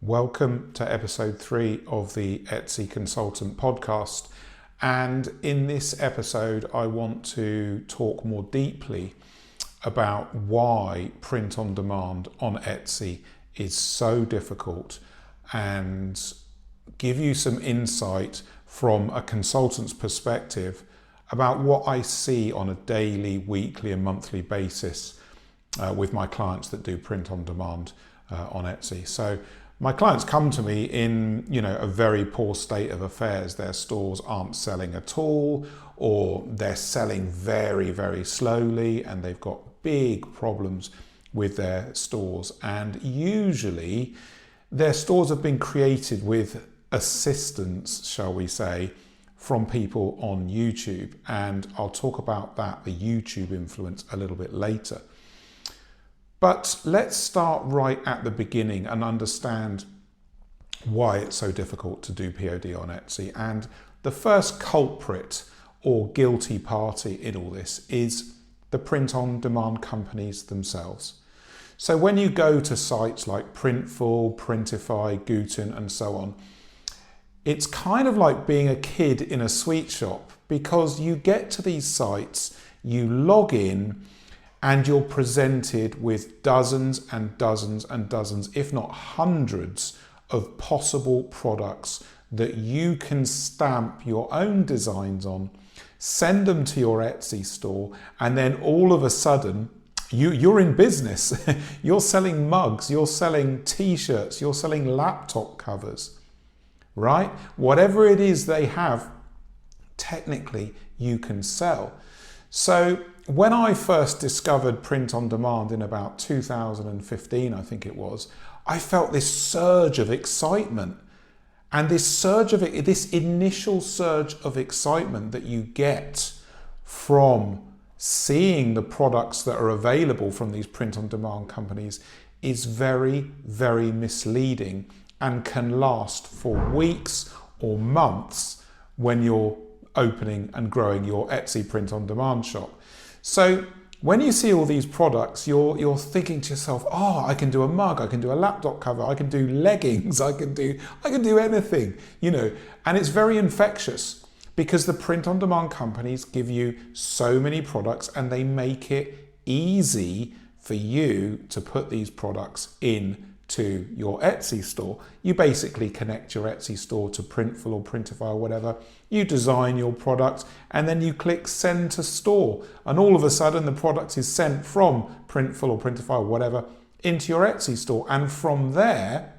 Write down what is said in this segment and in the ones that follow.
Welcome to episode 3 of the Etsy Consultant podcast. And in this episode, I want to talk more deeply about why print on demand on Etsy is so difficult and give you some insight from a consultant's perspective about what I see on a daily, weekly and monthly basis with my clients that do print on demand on Etsy. So my clients come to me in, a very poor state of affairs. Their stores aren't selling at all, or they're selling very, very slowly, and they've got big problems with their stores. And usually their stores have been created with assistance, shall we say, from people on YouTube. And I'll talk about that, the YouTube influence, a little bit later. But let's start right at the beginning and understand why it's so difficult to do POD on Etsy. And the first culprit or guilty party in all this is the print on demand companies themselves. So when you go to sites like Printful, Printify, Guten and so on, it's kind of like being a kid in a sweet shop, because you get to these sites, you log in, and you're presented with dozens and dozens and dozens, if not hundreds, of possible products that you can stamp your own designs on, send them to your Etsy store, and then all of a sudden, you're in business. You're selling mugs, you're selling t-shirts, you're selling laptop covers, right? Whatever it is they have, technically you can sell. So when I first discovered print on demand in about 2015, I think it was, I felt this surge of excitement. And this initial surge of excitement that you get from seeing the products that are available from these print on demand companies is very, very misleading and can last for weeks or months when you're opening and growing your Etsy print on demand shop. So when you see all these products, you're thinking to yourself, oh, I can do a mug, I can do a laptop cover, I can do leggings, I can do anything, and it's very infectious because the print on demand companies give you so many products and they make it easy for you to put these products in to your Etsy store. You basically connect your Etsy store to Printful or Printify or whatever. You design your product and then you click send to store, and all of a sudden the product is sent from Printful or Printify or whatever into your Etsy store. And from there,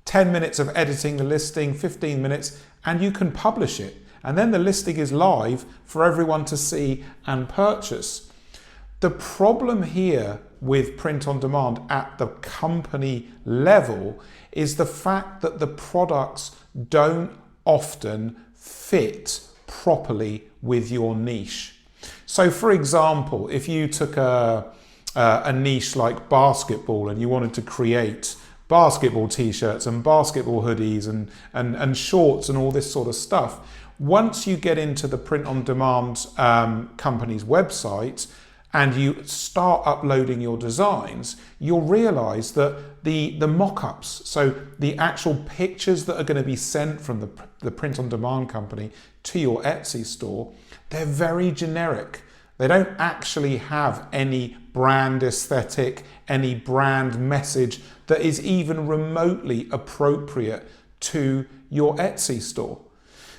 10 minutes of editing the listing, 15 minutes, and you can publish it. And then the listing is live for everyone to see and purchase. The problem here with print on demand at the company level is the fact that the products don't often fit properly with your niche. So for example, if you took a niche like basketball and you wanted to create basketball t-shirts and basketball hoodies and shorts and all this sort of stuff, once you get into the print on demand company's website and you start uploading your designs, you'll realize that the mock-ups, so the actual pictures that are going to be sent from the print on demand company to your Etsy store, they're very generic. They don't actually have any brand aesthetic, any brand message that is even remotely appropriate to your Etsy store.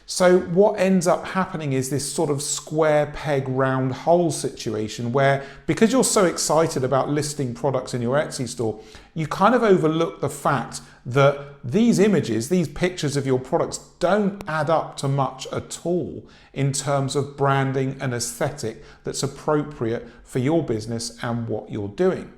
So what ends up happening is this sort of square peg round hole situation where, because you're so excited about listing products in your Etsy store, you kind of overlook the fact that these images, these pictures of your products don't add up to much at all in terms of branding and aesthetic that's appropriate for your business and what you're doing.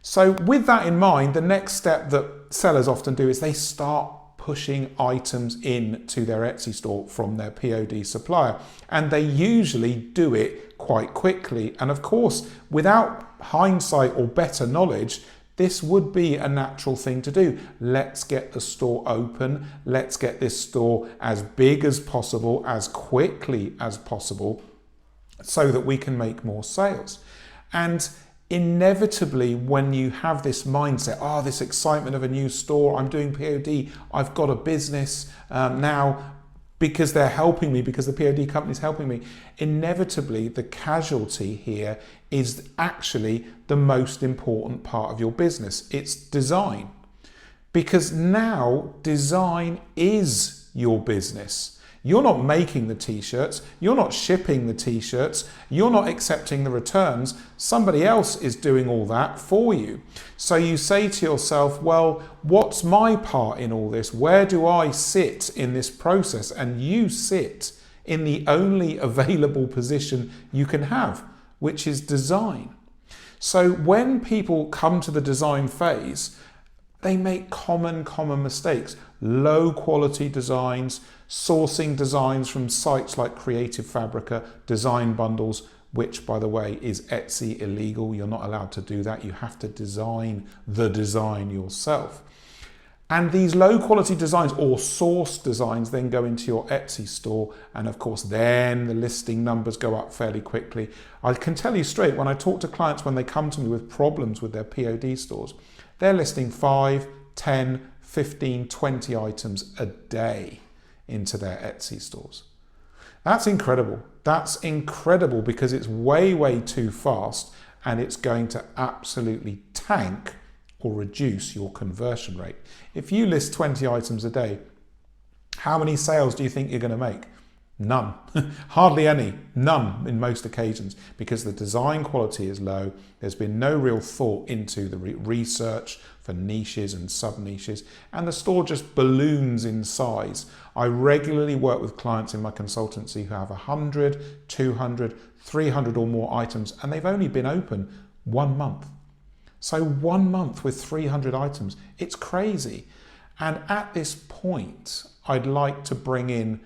So with that in mind, the next step that sellers often do is they start pushing items in to their Etsy store from their POD supplier, and they usually do it quite quickly. And of course, without hindsight or better knowledge, this would be a natural thing to do. Let's get the store open. Let's get this store as big as possible, as quickly as possible, so that we can make more sales. And inevitably, when you have this mindset, this excitement of a new store, I'm doing POD, I've got a business now because they're helping me, because the POD company's helping me, inevitably the casualty here is actually the most important part of your business. It's design. Because now design is your business. You're not making the t-shirts, you're not shipping the t-shirts, you're not accepting the returns. Somebody else is doing all that for you. So you say to yourself, well, what's my part in all this? Where do I sit in this process? And you sit in the only available position you can have, which is design. So when people come to the design phase, they make common mistakes. Low quality designs, sourcing designs from sites like Creative Fabrica, design bundles, which by the way is Etsy illegal. You're not allowed to do that. You have to design the design yourself. And these low quality designs or source designs then go into your Etsy store. And of course, then the listing numbers go up fairly quickly. I can tell you straight, when I talk to clients, when they come to me with problems with their POD stores, they're listing 5, 10, 15, 20 items a day into their Etsy stores. That's incredible. That's incredible because it's way too fast and it's going to absolutely tank or reduce your conversion rate. If you list 20 items a day, how many sales do you think you're going to make? None. Hardly any. None in most occasions, because the design quality is low. There's been no real thought into the research for niches and sub-niches, and the store just balloons in size. I regularly work with clients in my consultancy who have 100, 200, 300 or more items, and they've only been open 1 month. So 1 month with 300 items, it's crazy. And at this point, I'd like to bring in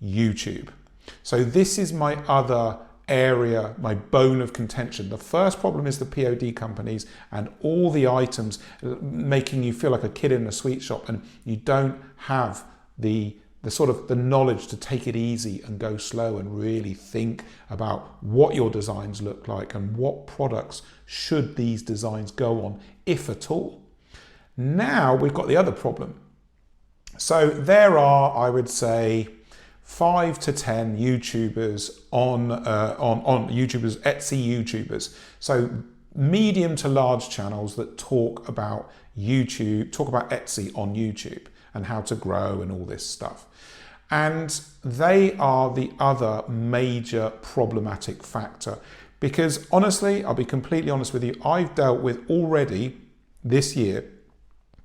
YouTube. So this is my other area, my bone of contention. The first problem is the POD companies and all the items making you feel like a kid in a sweet shop, and you don't have the sort of the knowledge to take it easy and go slow and really think about what your designs look like and what products should these designs go on, if at all. Now we've got the other problem. So there are, I would say, 5 to 10 YouTubers on YouTubers, Etsy YouTubers. So medium to large channels that talk about Etsy on YouTube and how to grow and all this stuff. And they are the other major problematic factor, because honestly, I'll be completely honest with you, I've dealt with already this year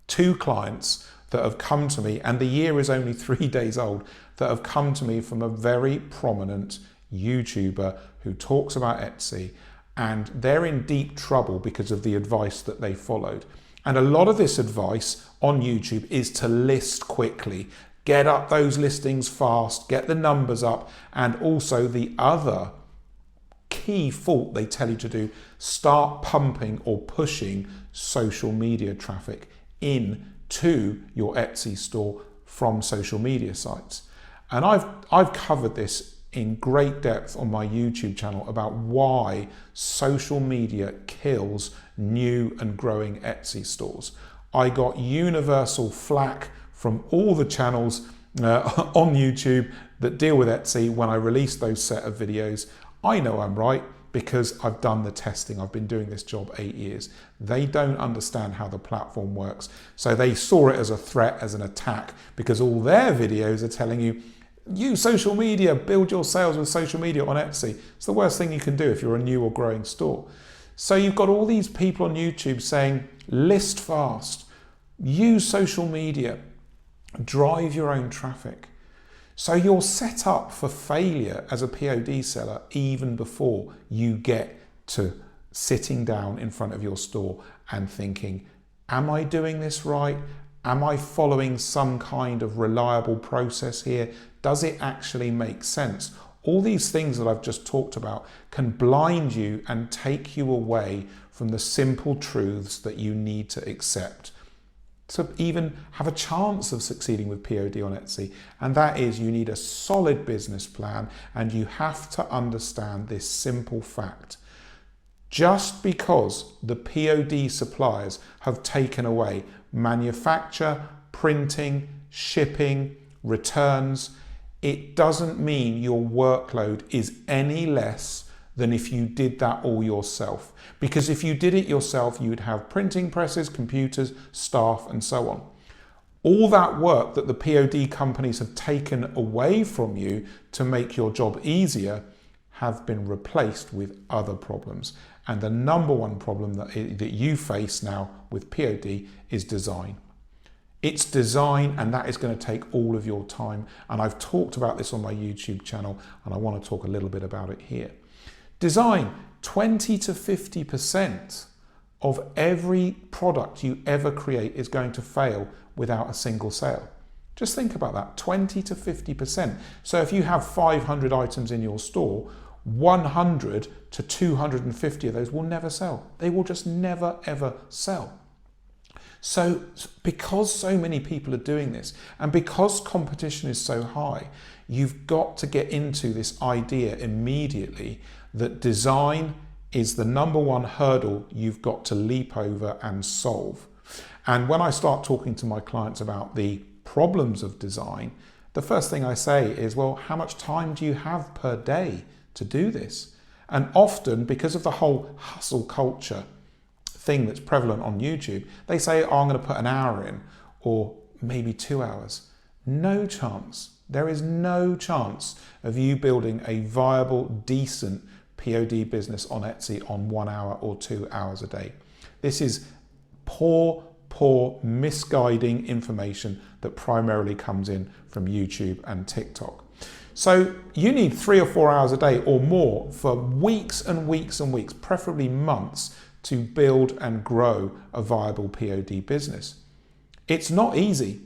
2 clients that have come to me, and the year is only 3 days old, that have come to me from a very prominent YouTuber who talks about Etsy, and they're in deep trouble because of the advice that they followed. And a lot of this advice on YouTube is to list quickly, get up those listings fast, get the numbers up, and also the other key fault they tell you to do, start pumping or pushing social media traffic in to your Etsy store from social media sites. And I've covered this in great depth on my YouTube channel about why social media kills new and growing Etsy stores. I got universal flack from all the channels on YouTube that deal with Etsy when I released those set of videos. I know I'm right because I've done the testing. I've been doing this job 8 years. They don't understand how the platform works. So they saw it as a threat, as an attack, because all their videos are telling you, use social media, build your sales with social media on Etsy. It's the worst thing you can do if you're a new or growing store. So you've got all these people on YouTube saying, list fast, use social media, drive your own traffic. So you're set up for failure as a POD seller even before you get to sitting down in front of your store and thinking, am I doing this right? Am I following some kind of reliable process here? Does it actually make sense? All these things that I've just talked about can blind you and take you away from the simple truths that you need to accept to even have a chance of succeeding with POD on Etsy. And that is, you need a solid business plan, and you have to understand this simple fact. Just because the POD suppliers have taken away manufacture, printing, shipping, returns, it doesn't mean your workload is any less than if you did that all yourself. Because if you did it yourself, you would have printing presses, computers, staff, and so on. All that work that the POD companies have taken away from you to make your job easier have been replaced with other problems. And the number one problem that you face now with POD is design. It's design, and that is going to take all of your time. And I've talked about this on my YouTube channel, and I want to talk a little bit about it here. Design, 20 to 50% of every product you ever create is going to fail without a single sale. Just think about that, 20 to 50%. So if you have 500 items in your store, 100 to 250 of those will never sell. They will just never, ever sell. So because so many people are doing this, and because competition is so high, you've got to get into this idea immediately that design is the number one hurdle you've got to leap over and solve. And when I start talking to my clients about the problems of design, the first thing I say is, well, how much time do you have per day to do this? And often, because of the whole hustle culture thing that's prevalent on YouTube, they say, oh, I'm going to put an hour in, or maybe 2 hours. No chance. There is no chance of you building a viable, decent POD business on Etsy on 1 hour or 2 hours a day. This is poor, misguiding information that primarily comes in from YouTube and TikTok. So you need 3 or 4 hours a day or more for weeks and weeks and weeks, preferably months, to build and grow a viable POD business. It's not easy.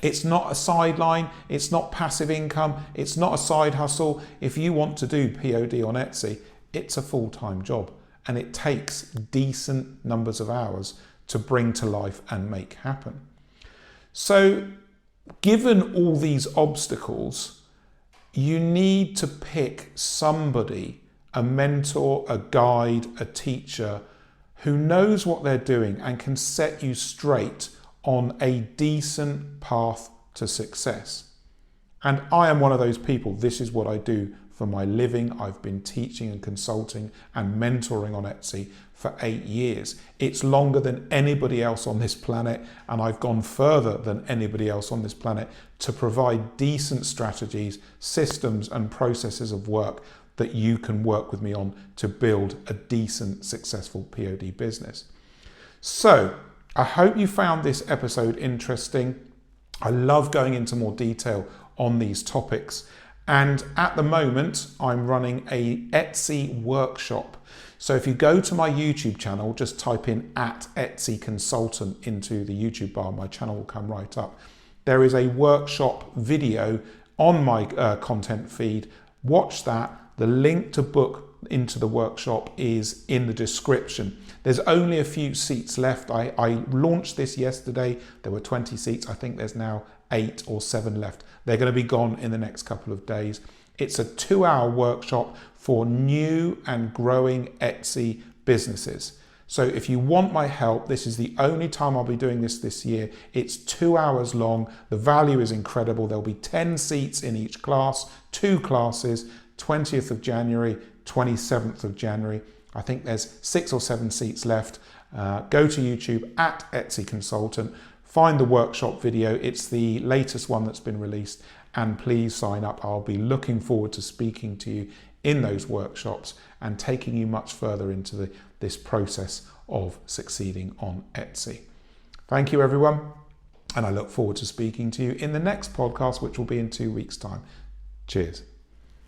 It's not a sideline. It's not passive income. It's not a side hustle. If you want to do POD on Etsy, it's a full-time job, and it takes decent numbers of hours to bring to life and make happen. So given all these obstacles, you need to pick somebody, a mentor, a guide, a teacher, who knows what they're doing and can set you straight on a decent path to success. And I am one of those people. This is what I do for my living. I've been teaching and consulting and mentoring on Etsy for 8 years. It's longer than anybody else on this planet, and I've gone further than anybody else on this planet to provide decent strategies, systems, and processes of work that you can work with me on to build a decent, successful POD business. So I hope you found this episode interesting. I love going into more detail on these topics. And at the moment, I'm running a Etsy workshop. So if you go to my YouTube channel, just type in @Etsy Consultant into the YouTube bar, my channel will come right up. There is a workshop video on my content feed. Watch that. The link to book into the workshop is in the description. There's only a few seats left. I launched this yesterday. There were 20 seats. I think there's now 8 or 7 left. They're going to be gone in the next couple of days. It's a 2-hour workshop for new and growing Etsy businesses. So if you want my help, this is the only time I'll be doing this year. It's 2 hours long. The value is incredible. There'll be 10 seats in each class, 2 classes, 20th of January, 27th of January. I think there's 6 or 7 seats left. Go to YouTube @Etsy Consultant, find the workshop video. It's the latest one that's been released, and please sign up. I'll be looking forward to speaking to you in those workshops and taking you much further into this process of succeeding on Etsy. Thank you, everyone, and I look forward to speaking to you in the next podcast, which will be in 2 weeks' time. Cheers.